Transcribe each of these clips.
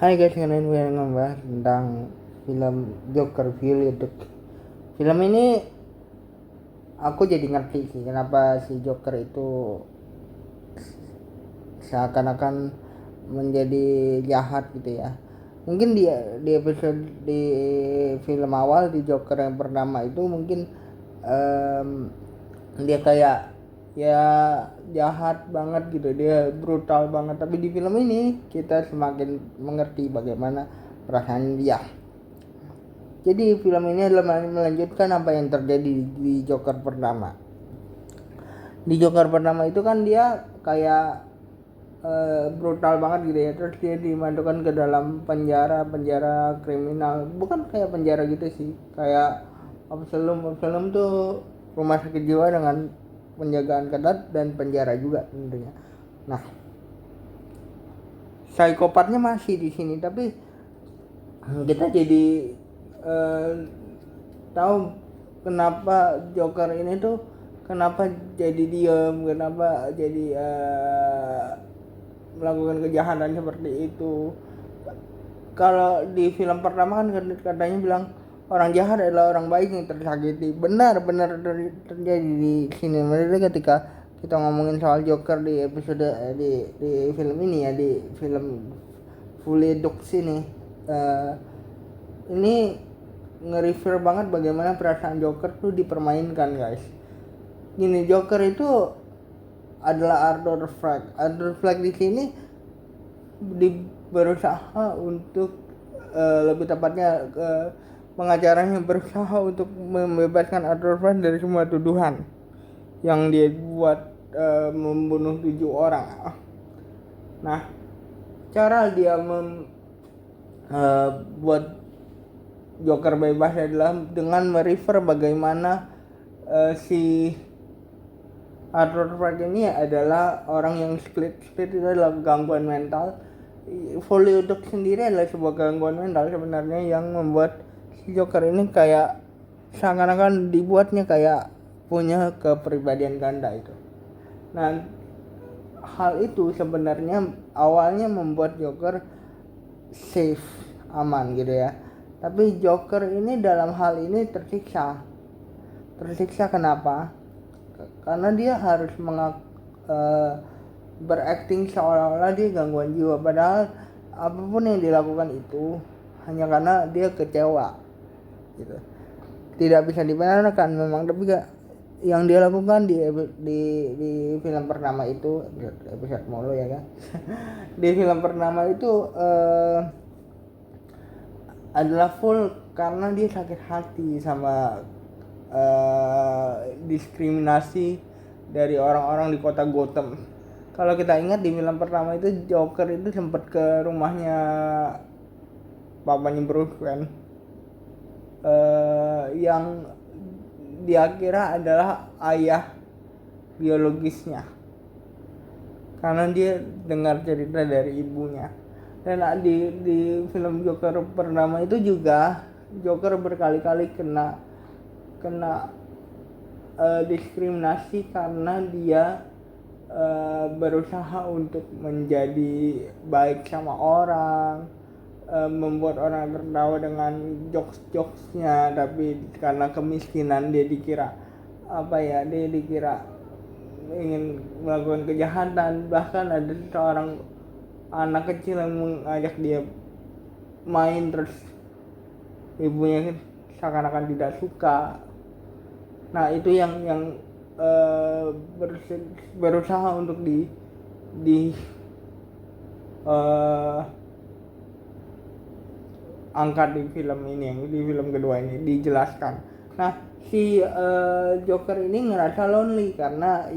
Hai guys, kalian gue ngebahas tentang film Joker Vileduk. Film ini aku jadi ngerti sih kenapa si Joker itu seakan-akan menjadi jahat gitu ya. Mungkin di film awal di Joker yang pertama itu mungkin dia kayak ya jahat banget gitu, dia brutal banget, tapi di film ini kita semakin mengerti bagaimana perasaan dia. Jadi film ini adalah melanjutkan apa yang terjadi di Joker pertama. Di Joker pertama itu kan dia kayak brutal banget gitu ya. Terus dia dimasukkan ke dalam penjara kriminal. Bukan kayak penjara gitu sih. Kayak Absolum tuh rumah sakit jiwa dengan penjagaan ketat dan penjara juga tentunya. Nah, psikopatnya masih di sini, tapi kita jadi eh, tahu kenapa Joker ini tuh kenapa jadi diam, kenapa jadi melakukan kejahatan seperti itu. Kalau di film pertama kan katanya bilang orang jahat adalah orang baik yang tersakiti. Benar-benar terjadi di sini. Mereka ketika kita ngomongin soal Joker di episode di film ini ya, di film Fully Dux ini nge-refer banget bagaimana perasaan Joker tuh dipermainkan, guys. Gini, Joker itu adalah Arthur Fleck. Arthur Fleck di sini berusaha untuk lebih tepatnya pengacaranya berusaha untuk membebaskan Arthur Fleck dari semua tuduhan yang dia buat membunuh 7 orang. Nah, cara dia buat Joker bebas adalah dengan merefer bagaimana si Arthur Fleck ini adalah orang yang split itu adalah gangguan mental. Voleudok sendiri adalah sebuah gangguan mental sebenarnya yang membuat si Joker ini kayak seakan-akan dibuatnya kayak punya kepribadian ganda itu. Nah, hal itu sebenarnya awalnya membuat Joker safe, aman gitu ya. Tapi Joker ini dalam hal ini tersiksa. Tersiksa kenapa? Karena dia harus berakting seolah-olah dia gangguan jiwa, padahal apapun yang dilakukan itu hanya karena dia kecewa gitu. Tidak bisa dibenarkan memang, tapi yang dia lakukan di film pertama itu, episode mulu ya kan. Di film pertama itu adalah full karena dia sakit hati sama diskriminasi dari orang-orang di kota Gotham. Kalau kita ingat di film pertama itu Joker itu sempat ke rumahnya papanya Bruce Wayne, yang dia kira adalah ayah biologisnya, karena dia dengar cerita dari ibunya. Dan di film Joker pertama itu juga Joker berkali-kali kena diskriminasi karena dia berusaha untuk menjadi baik sama orang, membuat orang tertawa dengan jokes-jokesnya, tapi karena kemiskinan dia dikira dia dikira ingin melakukan kejahatan. Bahkan ada seorang anak kecil yang mengajak dia main, terus ibunya seakan-akan tidak suka. Nah, itu yang berusaha untuk angkat di film ini, yang di film kedua ini dijelaskan. Nah, si Joker ini ngerasa lonely karena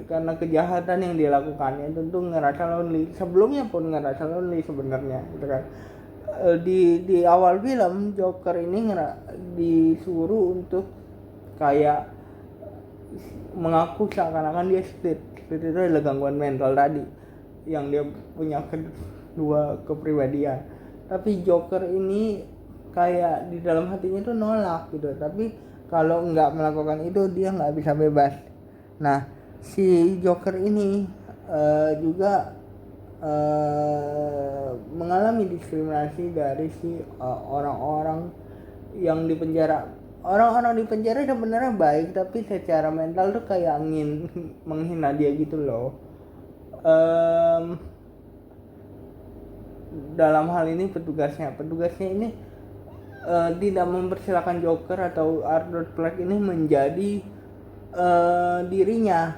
karena kejahatan yang dilakukannya, tentu ngerasa lonely. Sebelumnya pun ngerasa lonely sebenarnya, gitu kan. Di awal film Joker ini disuruh untuk kayak mengaku seakan-akan dia split itu adalah gangguan mental tadi, yang dia punya kedua kepribadian. Tapi Joker ini kayak di dalam hatinya itu nolak gitu, tapi kalau nggak melakukan itu dia nggak bisa bebas. Nah, si Joker ini juga mengalami diskriminasi dari si orang-orang yang di penjara. Orang-orang di penjara sebenarnya baik, tapi secara mental tuh kayak ingin menghina dia gitu loh. Dalam hal ini petugasnya ini tidak mempersilahkan Joker atau Arthur Fleck ini menjadi dirinya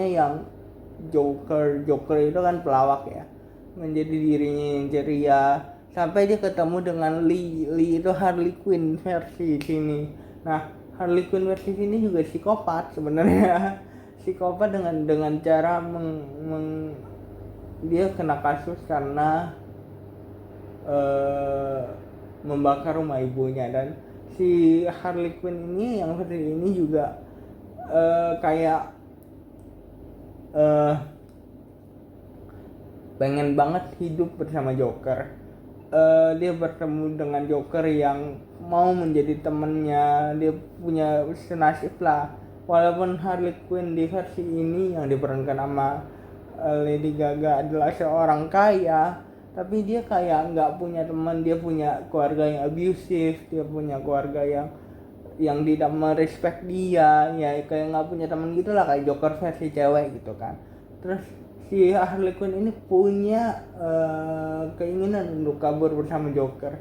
yang Joker itu kan pelawak ya, menjadi dirinya yang ceria, sampai dia ketemu dengan Lee itu Harley Quinn versi sini. Nah, Harley Quinn versi sini juga psikopat sebenarnya. Psikopat dengan cara dia kena kasus karena membakar rumah ibunya, dan si Harley Quinn ini yang versi ini juga kayak pengen banget hidup bersama Joker. Dia bertemu dengan Joker yang mau menjadi temennya, dia punya senasib lah. Walaupun Harley Quinn di versi ini yang diperankan sama Lady Gaga adalah seorang kaya, tapi dia kayak nggak punya teman, dia punya keluarga yang abusive, dia punya keluarga yang tidak merespek dia, ya kayak nggak punya teman gitulah, kayak Joker versi cewek gitu kan. Terus si Harley Quinn ini punya keinginan untuk kabur bersama Joker.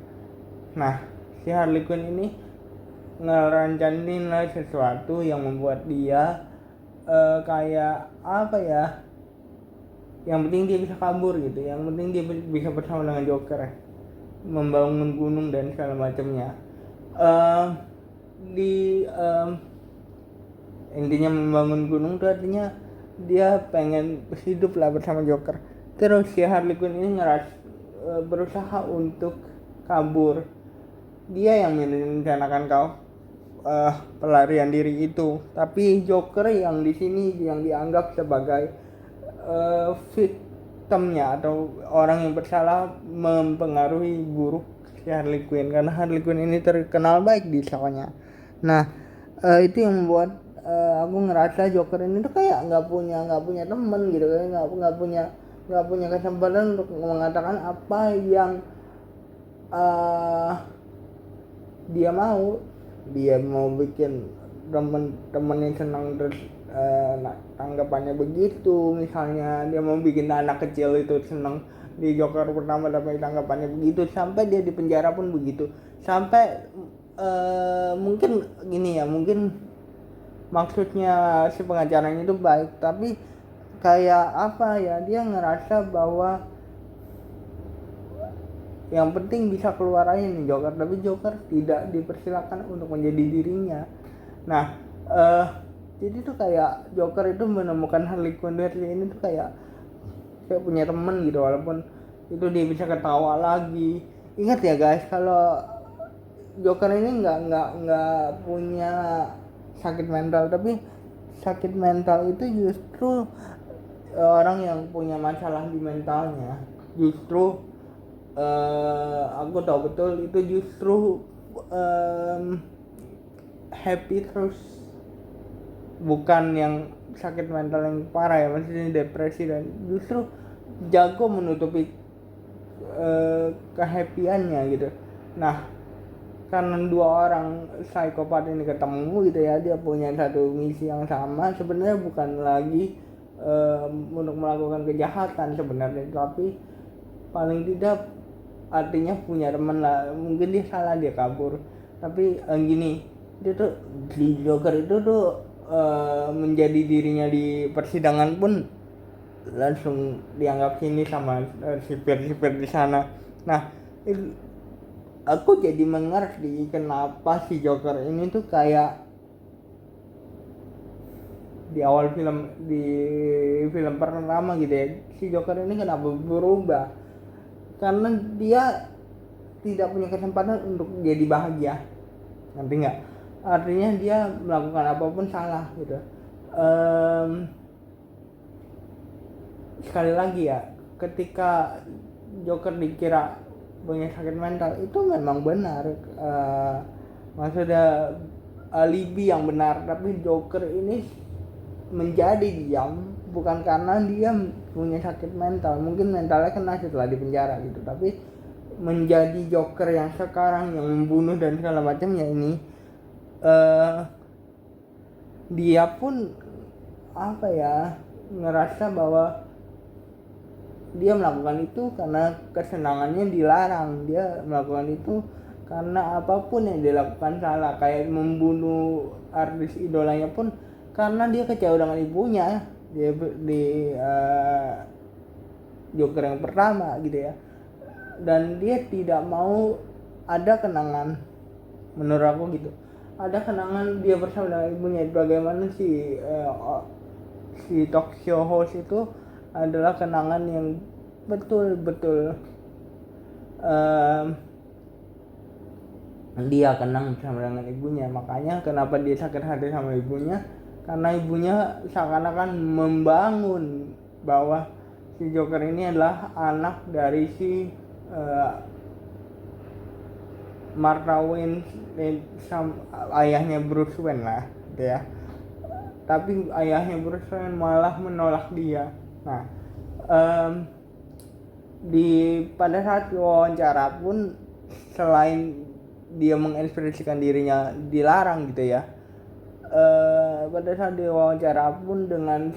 Nah, si Harley Quinn ini ngerancanain lah sesuatu yang membuat dia kayak apa ya, yang penting dia bisa kabur gitu, yang penting dia bisa bersama dengan Joker, membangun gunung dan segala macamnya. Intinya membangun gunung itu artinya dia pengen hidup lah bersama Joker. Terus si Harley Quinn ini berusaha untuk kabur. Dia yang merencanakan pelarian diri itu, tapi Joker yang di sini yang dianggap sebagai victimnya atau orang yang bersalah mempengaruhi buruk si Harley Quinn, karena Harley Quinn ini terkenal baik di soalnya. Nah, itu yang membuat aku ngerasa Joker ini tuh kayak nggak punya temen gitu, kayak nggak punya kesempatan untuk mengatakan apa yang dia mau bikin temen yang senang, terus tanggapannya begitu. Misalnya dia mau bikin anak kecil itu senang di Joker pertama, tapi tanggapannya begitu, sampai dia di penjara pun begitu, sampai mungkin gini ya, mungkin maksudnya si pengacaranya itu baik, tapi kayak apa ya, dia ngerasa bahwa yang penting bisa keluar aja nih Joker, tapi Joker tidak dipersilakan untuk menjadi dirinya. Nah, jadi tuh kayak Joker itu menemukan Harley Quinn ini tuh kayak punya temen gitu, walaupun itu dia bisa ketawa lagi. Ingat ya guys, kalau Joker ini nggak punya sakit mental, tapi sakit mental itu justru orang yang punya masalah di mentalnya. Justru aku tahu betul itu justru happy terus, bukan yang sakit mental yang parah ya, maksudnya depresi, dan justru jago menutupi kehappyannya gitu. Nah, karena dua orang psikopat ini ketemu gitu ya, dia punya satu misi yang sama, sebenarnya bukan lagi untuk melakukan kejahatan sebenarnya, tapi paling tidak artinya punya teman lah. Mungkin dia salah, dia kabur, tapi gini, dia tuh di Joker itu tuh menjadi dirinya di persidangan pun langsung dianggap sini sama sipir di sana. Nah, aku jadi mengerti kenapa si Joker ini tuh kayak di awal film pertama gitu ya, si Joker ini kenapa berubah, karena dia tidak punya kesempatan untuk jadi bahagia, ngerti nggak? Artinya dia melakukan apapun salah gitu. Sekali lagi ya, ketika Joker dikira punya sakit mental itu memang benar, maksudnya alibi yang benar, tapi Joker ini menjadi diam bukan karena dia punya sakit mental, mungkin mentalnya kena setelah di penjara gitu, tapi menjadi Joker yang sekarang yang membunuh dan segala macamnya ini, dia pun apa ya, ngerasa bahwa dia melakukan itu karena kesenangannya dilarang, dia melakukan itu karena apapun yang dilakukan salah, kayak membunuh artis idolanya pun karena dia kecewa dengan ibunya. Dia di Joker yang pertama gitu ya, dan dia tidak mau ada kenangan, menurut aku gitu, ada kenangan dia bersama dengan ibunya. Bagaimana si talk show host itu adalah kenangan yang betul-betul dia kenang bersama dengan ibunya. Makanya kenapa dia sakit hati sama ibunya, karena ibunya seakan-akan membangun bahwa si Joker ini adalah anak dari si Martha Wayne, ayahnya Bruce Wayne lah gitu ya. Tapi ayahnya Bruce Wayne malah menolak dia. Nah, pada saat wawancara pun, selain dia mengekspresikan dirinya dilarang gitu ya, pada saat dia wawancara pun dengan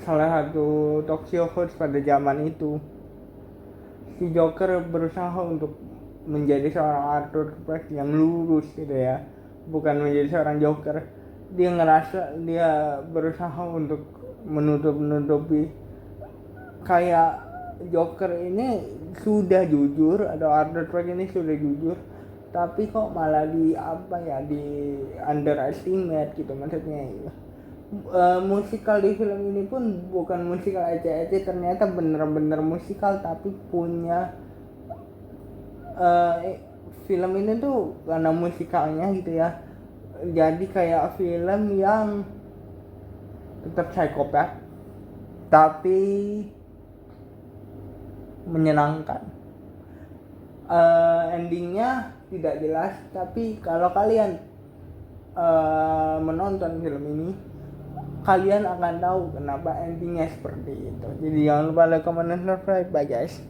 salah satu talk show host pada zaman itu, si Joker berusaha untuk menjadi seorang Arthur Fleck yang lurus gitu ya, bukan menjadi seorang Joker. Dia ngerasa dia berusaha untuk menutupi kayak Joker ini sudah jujur, atau Arthur Fleck ini sudah jujur, tapi kok malah di underestimate gitu. Maksudnya musikal di film ini pun bukan musikal ecek-ecek, ternyata bener-bener musikal, tapi punya film ini tuh karena musikalnya gitu ya, jadi kayak film yang tetap psikopat tapi menyenangkan. Endingnya tidak jelas, tapi kalau kalian menonton film ini, kalian akan tahu kenapa endingnya seperti itu. Jadi jangan lupa like, comment, dan subscribe. Bye guys.